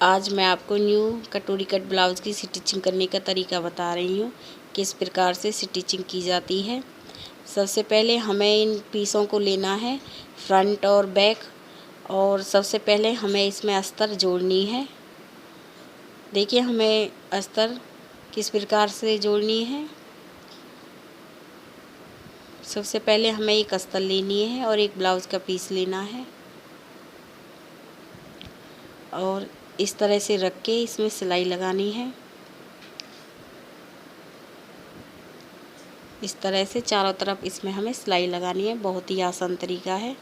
आज मैं आपको न्यू कटोरी कट ब्लाउज़ की स्टिचिंग करने का तरीका बता रही हूँ, किस प्रकार से स्टिचिंग की जाती है। सबसे पहले हमें इन पीसों को लेना है, फ्रंट और बैक, और सबसे पहले हमें इसमें अस्तर जोड़नी है। देखिए हमें अस्तर किस प्रकार से जोड़नी है। सबसे पहले हमें एक अस्तर लेनी है और एक ब्लाउज़ का पीस लेना है और इस तरह से रख के इसमें सिलाई लगानी है। इस तरह से चारों तरफ इसमें हमें सिलाई लगानी है। बहुत ही आसान तरीका है।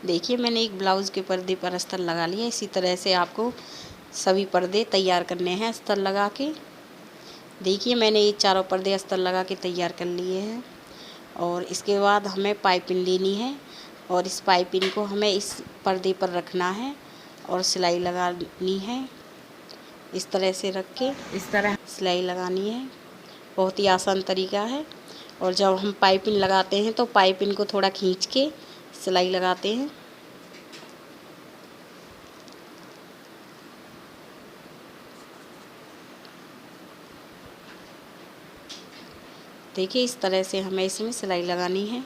देखिए मैंने एक ब्लाउज़ के पर्दे पर अस्तर लगा लिया। इसी तरह से आपको सभी पर्दे तैयार करने हैं अस्तर लगा के। देखिए मैंने ये चारों पर्दे अस्तर लगा के तैयार कर लिए हैं और इसके बाद हमें पाइपिंग लेनी है और इस पाइपिंग को हमें इस पर्दे पर रखना है और सिलाई लगानी है। इस तरह से रख के इस तरह सिलाई लगानी है। बहुत ही आसान तरीका है। और जब हम पाइपिंग लगाते हैं तो पाइपिंग को थोड़ा खींच के सिलाई लगाते हैं। देखिए इस तरह से हमें इसमें सिलाई लगानी है।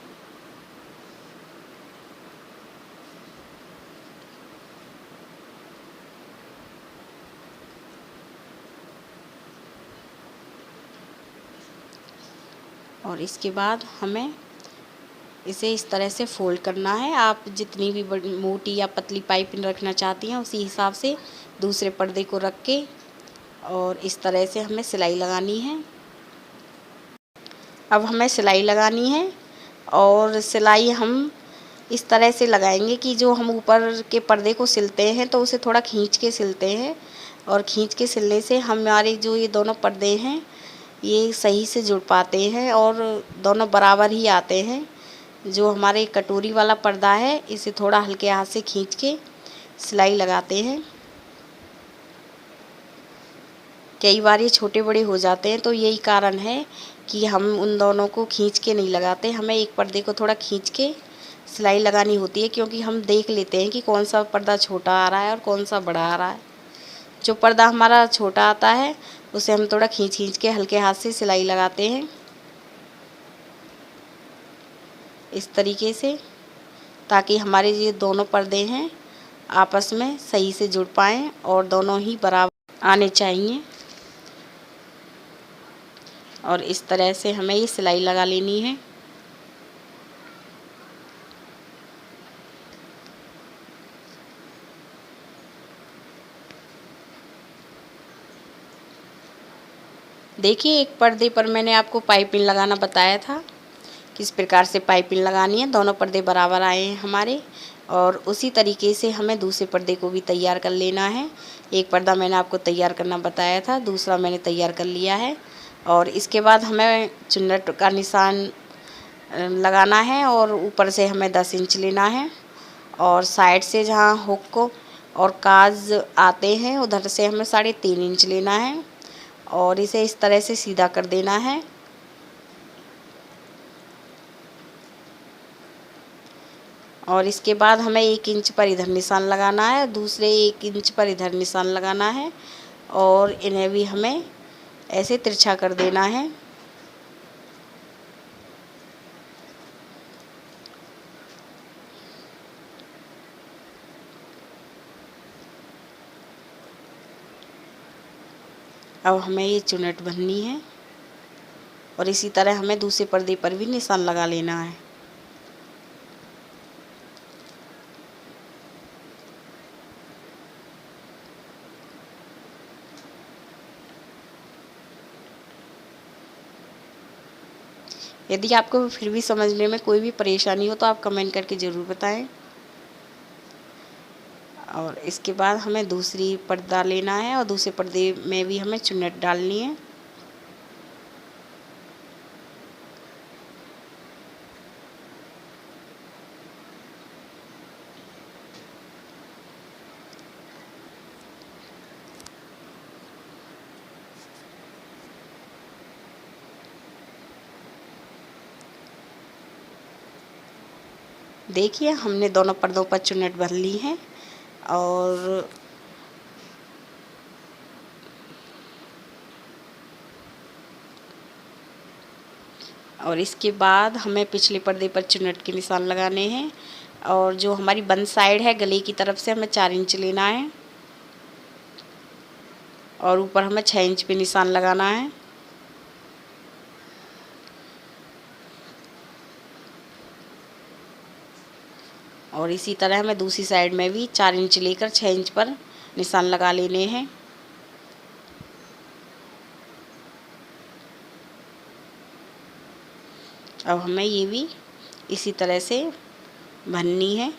और इसके बाद हमें इसे इस तरह से फोल्ड करना है। आप जितनी भी बड़ी मोटी या पतली पाइपिंग रखना चाहती हैं उसी हिसाब से दूसरे पर्दे को रख के और इस तरह से हमें सिलाई लगानी है। अब हमें सिलाई लगानी है और सिलाई हम इस तरह से लगाएंगे कि जो हम ऊपर के पर्दे को सिलते हैं तो उसे थोड़ा खींच के सिलते हैं और खींच के सिलने से हमारे जो ये दोनों पर्दे हैं ये सही से जुड़ पाते हैं और दोनों बराबर ही आते हैं। जो हमारे कटोरी वाला पर्दा है इसे थोड़ा हल्के हाथ से खींच के सिलाई लगाते हैं। कई बार ये छोटे बड़े हो जाते हैं तो यही कारण है कि हम उन दोनों को खींच के नहीं लगाते। हमें एक पर्दे को थोड़ा खींच के सिलाई लगानी होती है क्योंकि हम देख लेते हैं कि कौन सा पर्दा छोटा आ रहा है और कौन सा बड़ा आ रहा है। जो पर्दा हमारा छोटा आता है उसे हम थोड़ा खींच खींच के हल्के हाथ से सिलाई लगाते हैं इस तरीके से, ताकि हमारे ये दोनों पर्दे हैं आपस में सही से जुड़ पाएँ और दोनों ही बराबर आने चाहिए। और इस तरह से हमें ये सिलाई लगा लेनी है। देखिए एक पर्दे पर मैंने आपको पाइपिंग लगाना बताया था, किस प्रकार से पाइपिंग लगानी है। दोनों पर्दे बराबर आए हैं हमारे और उसी तरीके से हमें दूसरे पर्दे को भी तैयार कर लेना है। एक पर्दा मैंने आपको तैयार करना बताया था, दूसरा मैंने तैयार कर लिया है। और इसके बाद हमें चुन्नट का निशान लगाना है और ऊपर से हमें 10 इंच लेना है और साइड से जहाँ हुक को और काज आते हैं उधर से हमें 3.5 इंच लेना है और इसे इस तरह से सीधा कर देना है। और इसके बाद हमें 1 इंच पर इधर निशान लगाना है, दूसरे 1 इंच पर इधर निशान लगाना है और इन्हें भी हमें ऐसे तिरछा कर देना है। अब हमें ये चुन्नट भरनी है और इसी तरह हमें दूसरे पर्दे पर भी निशान लगा लेना है। यदि आपको फिर भी समझने में कोई भी परेशानी हो तो आप कमेंट करके ज़रूर बताएं। और इसके बाद हमें दूसरी पर्दा लेना है और दूसरे पर्दे में भी हमें चुन्नट डालनी है। देखिए हमने दोनों पर्दों पर चुन्नट भर ली है और इसके बाद हमें पिछले पर्दे पर चुन्नट के निशान लगाने हैं और जो हमारी बंद साइड है गले की तरफ से हमें 4 इंच लेना है और ऊपर हमें 6 इंच पे निशान लगाना है। और इसी तरह हमें दूसरी साइड में भी 4 इंच लेकर 6 इंच पर निशान लगा लेने हैं। अब हमें ये भी इसी तरह से भरनी है।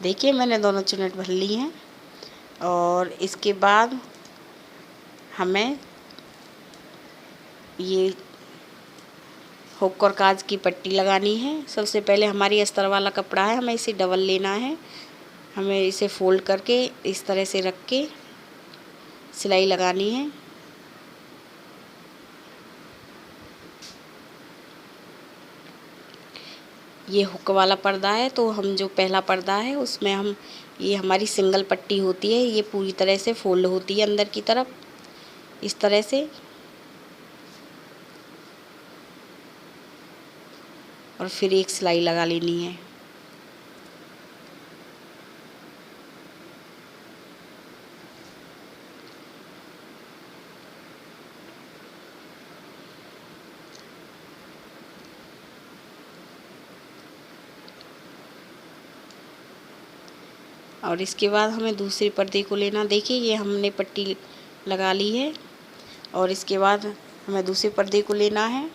देखिए मैंने दोनों चुन्नट भर ली हैं और इसके बाद हमें ये हुक और काज की पट्टी लगानी है। सबसे पहले हमारी अस्तर वाला कपड़ा है, हमें इसे डबल लेना है। हमें इसे फोल्ड करके इस तरह से रख के सिलाई लगानी है। ये हुक वाला पर्दा है तो हम जो पहला पर्दा है उसमें हम ये हमारी सिंगल पट्टी होती है, ये पूरी तरह से फोल्ड होती है अंदर की तरफ इस तरह से। और फिर एक सिलाई लगा लेनी है। और इसके बाद हमें दूसरे पर्दे को लेना। देखिए ये हमने पट्टी लगा ली है और इसके बाद हमें दूसरे पर्दे को लेना है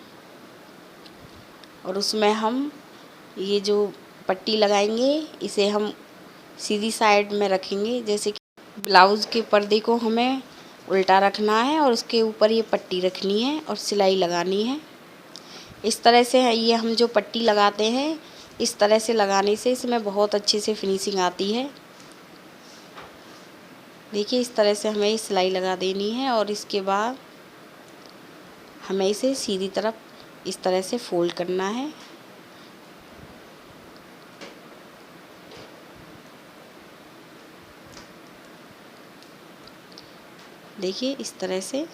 और उसमें हम ये जो पट्टी लगाएंगे इसे हम सीधी साइड में रखेंगे। जैसे कि ब्लाउज़ के पर्दे को हमें उल्टा रखना है और उसके ऊपर ये पट्टी रखनी है और सिलाई लगानी है। इस तरह से ये हम जो पट्टी लगाते हैं इस तरह से लगाने से इसमें बहुत अच्छे से फिनिशिंग आती है। देखिए इस तरह से हमें सिलाई लगा देनी है और इसके बाद हमें इसे सीधी तरफ इस तरह से फोल्ड करना है। देखिए इस तरह से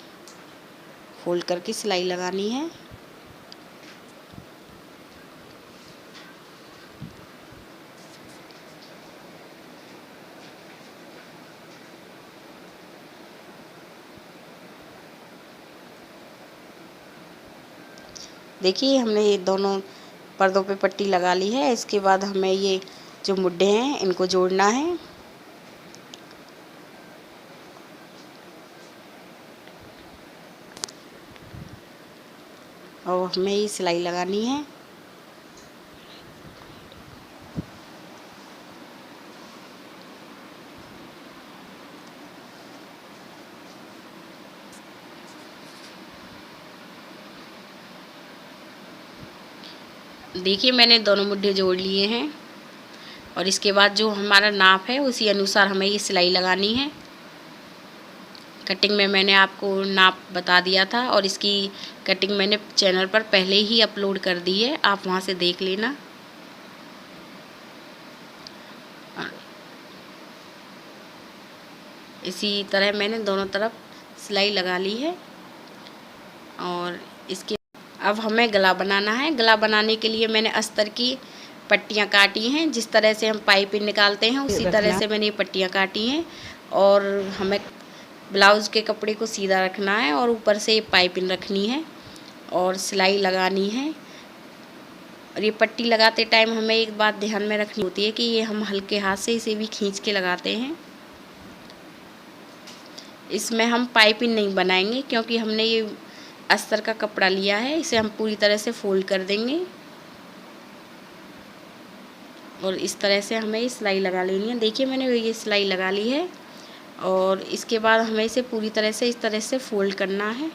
फोल्ड करके सिलाई लगानी है। देखिए हमने ये दोनों पर्दों पे पट्टी लगा ली है। इसके बाद हमें ये जो मुड्ढे हैं इनको जोड़ना है। और हमें ये सिलाई लगानी है। देखिए मैंने दोनों मुड्ढे जोड़ लिए हैं और इसके बाद जो हमारा नाप है उसी अनुसार हमें ये सिलाई लगानी है। कटिंग में मैंने आपको नाप बता दिया था और इसकी कटिंग मैंने चैनल पर पहले ही अपलोड कर दी है, आप वहाँ से देख लेना। इसी तरह मैंने दोनों तरफ सिलाई लगा ली है और इसके अब हमें गला बनाना है। गला बनाने के लिए मैंने अस्तर की पट्टियाँ काटी हैं। जिस तरह से हम पाइपिंग निकालते हैं उसी तरह से मैंने ये पट्टियाँ काटी हैं। और हमें ब्लाउज़ के कपड़े को सीधा रखना है और ऊपर से ये पाइपिंग रखनी है और सिलाई लगानी है। और ये पट्टी लगाते टाइम हमें एक बात ध्यान में रखनी होती है कि ये हम हल्के हाथ से इसे भी खींच के लगाते हैं। इसमें हम पाइपिंग नहीं बनाएंगे क्योंकि हमने ये अस्तर का कपड़ा लिया है। इसे हम पूरी तरह से फोल्ड कर देंगे और इस तरह से हमें ये सिलाई लगा लेनी है। देखिए मैंने ये सिलाई लगा ली है और इसके बाद हमें इसे पूरी तरह से इस तरह से फोल्ड करना है।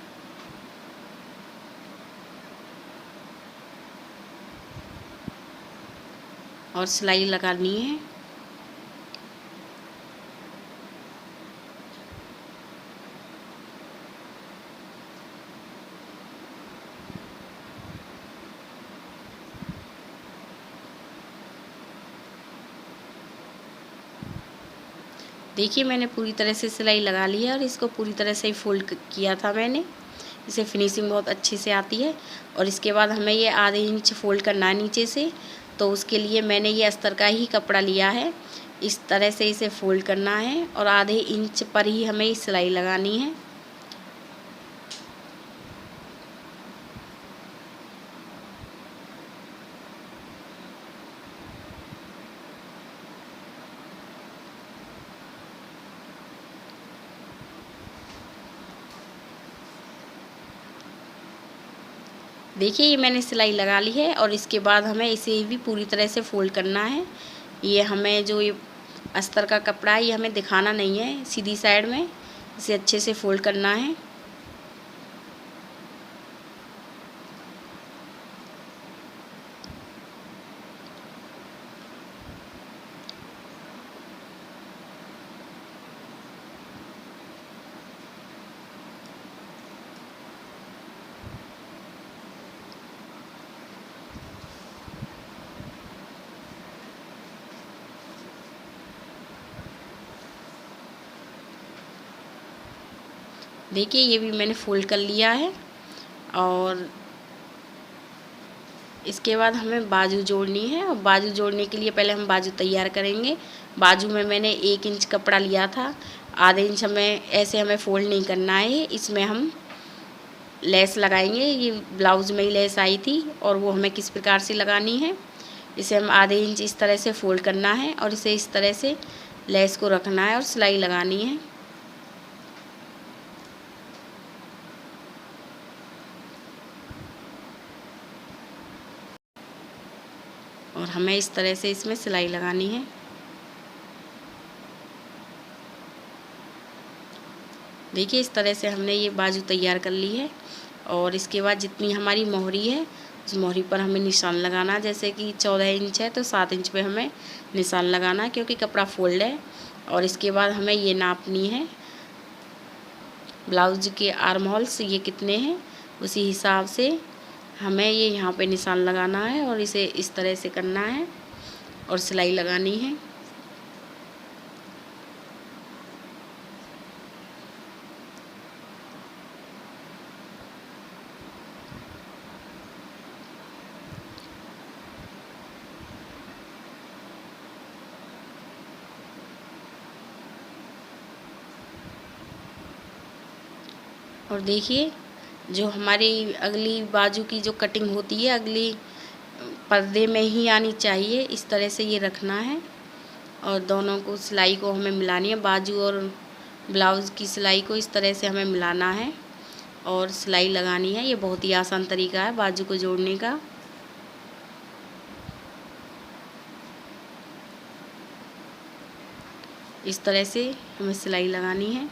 और सिलाई लगानी है। देखिए मैंने पूरी तरह से सिलाई लगा ली है और इसको पूरी तरह से ही फोल्ड किया था मैंने। इसे फिनिशिंग बहुत अच्छे से आती है। और इसके बाद हमें ये आधे इंच फोल्ड करना है नीचे से, तो उसके लिए मैंने ये अस्तर का ही कपड़ा लिया है। इस तरह से इसे फोल्ड करना है और आधे इंच पर ही हमें सिलाई लगानी है। देखिए ये मैंने सिलाई लगा ली है और इसके बाद हमें इसे भी पूरी तरह से फोल्ड करना है। ये हमें जो ये अस्तर का कपड़ा है ये हमें दिखाना नहीं है सीधी साइड में, इसे अच्छे से फोल्ड करना है। देखिए ये भी मैंने फोल्ड कर लिया है। और इसके बाद हमें बाजू जोड़नी है और बाजू जोड़ने के लिए पहले हम बाजू तैयार करेंगे। बाजू में मैंने 1 इंच कपड़ा लिया था, आधे इंच हमें फोल्ड नहीं करना है। इसमें हम लेस लगाएंगे। ये ब्लाउज़ में ही लेस आई थी और वो हमें किस प्रकार से लगानी है, इसे हम आधे इंच इस तरह से फोल्ड करना है और इसे इस तरह से लेस को रखना है और सिलाई लगानी है। और हमें इस तरह से इसमें सिलाई लगानी है। देखिए इस तरह से हमने ये बाजू तैयार कर ली है। और इसके बाद जितनी हमारी मोहरी है उस मोहरी पर हमें निशान लगाना। जैसे कि 14 इंच है तो 7 इंच पे हमें निशान लगाना क्योंकि कपड़ा फोल्ड है। और इसके बाद हमें ये नापनी है ब्लाउज के आर्म होल्स ये कितने हैं, उसी हिसाब से हमें ये यहाँ पे निशान लगाना है और इसे इस तरह से करना है और सिलाई लगानी है। और देखिए जो हमारी अगली बाजू की जो कटिंग होती है अगली पर्दे में ही आनी चाहिए, इस तरह से ये रखना है। और दोनों को सिलाई को हमें मिलानी है, बाजू और ब्लाउज़ की सिलाई को इस तरह से हमें मिलाना है और सिलाई लगानी है। ये बहुत ही आसान तरीका है बाजू को जोड़ने का। इस तरह से हमें सिलाई लगानी है।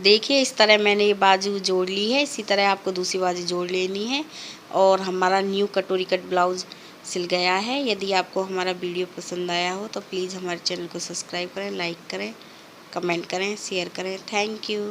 देखिए इस तरह मैंने ये बाजू जोड़ ली है, इसी तरह आपको दूसरी बाजू जोड़ लेनी है। और हमारा न्यू कटोरी कट ब्लाउज़ सिल गया है। यदि आपको हमारा वीडियो पसंद आया हो तो प्लीज़ हमारे चैनल को सब्सक्राइब करें, लाइक करें, कमेंट करें, शेयर करें। Thank you.